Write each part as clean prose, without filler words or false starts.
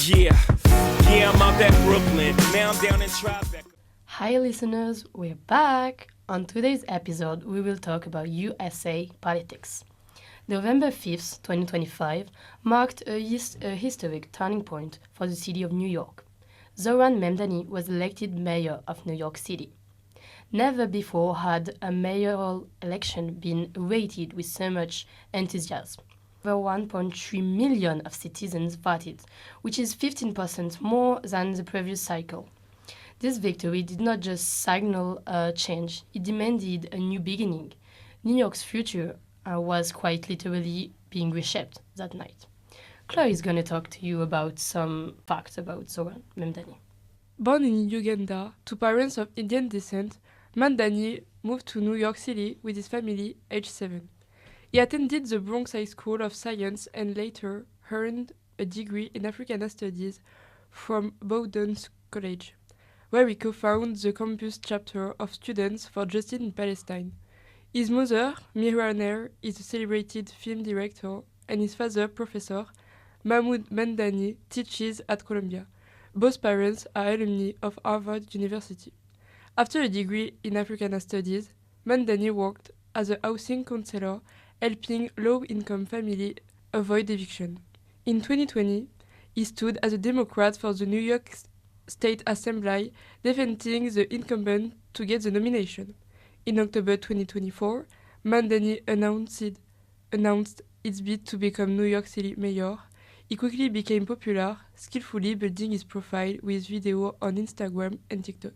Yeah, I'm out at Brooklyn. Now I'm down in Tribeca. Hi listeners, we're back! On today's episode, we will talk about USA politics. November 5th, 2025 marked a historic turning point for the city of New York. Zoran Mamdani was elected mayor of New York City. Never before had a mayoral election been awaited with so much enthusiasm. Over 1.3 million of citizens voted, which is 15% more than the previous cycle. This victory did not just signal a change, it demanded a new beginning. New York's future was quite literally being reshaped that night. Chloe is going to talk to you about some facts about Zoran Mamdani. Born in Uganda to parents of Indian descent, Mamdani moved to New York City with his family aged 7. He attended the Bronx High School of Science and later earned a degree in Africana Studies from Bowdoin College, where he co-founded the campus chapter of Students for Justice in Palestine. His mother, Mira Nair, is a celebrated film director, and his father, Professor Mahmoud Mamdani, teaches at Columbia. Both parents are alumni of Harvard University. After a degree in Africana Studies, Mamdani worked as a housing counselor, helping low-income families avoid eviction. In 2020, he stood as a Democrat for the New York State Assembly, defending the incumbent to get the nomination. In October 2024, Mamdani announced its bid to become New York City mayor. He quickly became popular, skillfully building his profile with videos on Instagram and TikTok.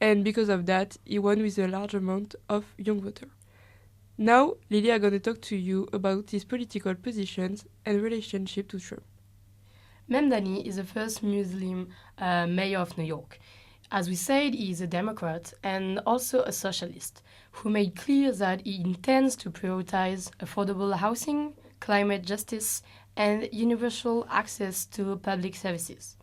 And because of that, he won with a large amount of young voters. Now, Lily is going to talk to you about his political positions and relationship to Trump. Mamdani is the first Muslim mayor of New York. As we said, he is a Democrat and also a socialist who made clear that he intends to prioritize affordable housing, climate justice, and universal access to public services.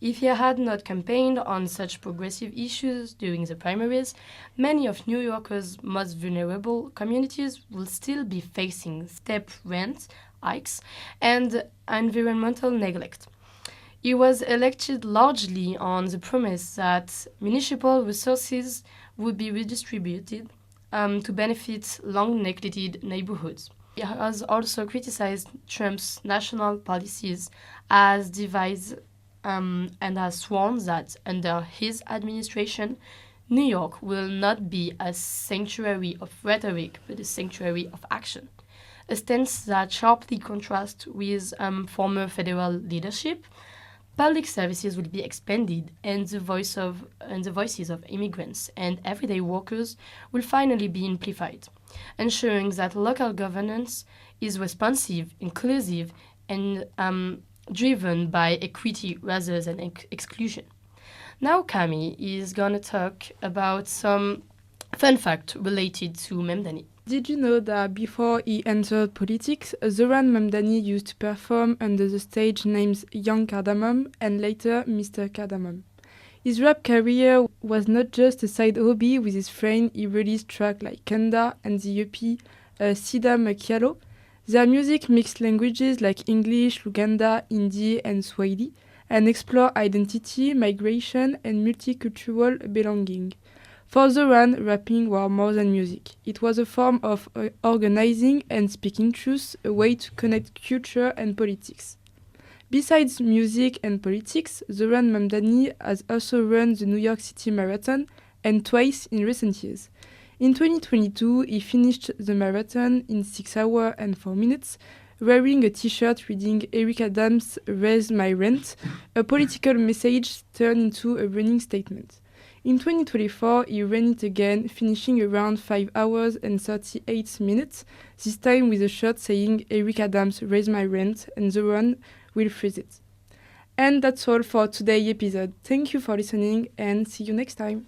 If he had not campaigned on such progressive issues during the primaries, many of New Yorkers' most vulnerable communities will still be facing steep rent hikes and environmental neglect. He was elected largely on the premise that municipal resources would be redistributed to benefit long-neglected neighborhoods. He has also criticized Trump's national policies as divisive and has sworn that under his administration, New York will not be a sanctuary of rhetoric but a sanctuary of action, a stance that sharply contrasts with former federal leadership. Public services will be expanded, and the voices of immigrants and everyday workers will finally be amplified, ensuring that local governance is responsive, inclusive, and driven by equity rather than exclusion. Now Kami is going to talk about some fun fact related to Mamdani. Did you know that before he entered politics, Zoran Mamdani used to perform under the stage names Young Cardamom and later Mr. Cardamom? His rap career was not just a side hobby. With his friend, he released tracks like Kanda and the EP Sida Macchiato. Their music mixed languages like English, Luganda, Hindi, and Swahili, and explore identity, migration, and multicultural belonging. For Zoran, rapping was more than music. It was a form of organizing and speaking truth, a way to connect culture and politics. Besides music and politics, Zoran Mamdani has also run the New York City Marathon and twice in recent years. In 2022, he finished the marathon in 6 hours and 4 minutes, wearing a t-shirt reading Eric Adams' Raise My Rent, a political message turned into a running statement. In 2024, he ran it again, finishing around 5 hours and 38 minutes, this time with a shirt saying Eric Adams' Raise My Rent, and Zoran will freeze it. And that's all for today's episode. Thank you for listening and see you next time.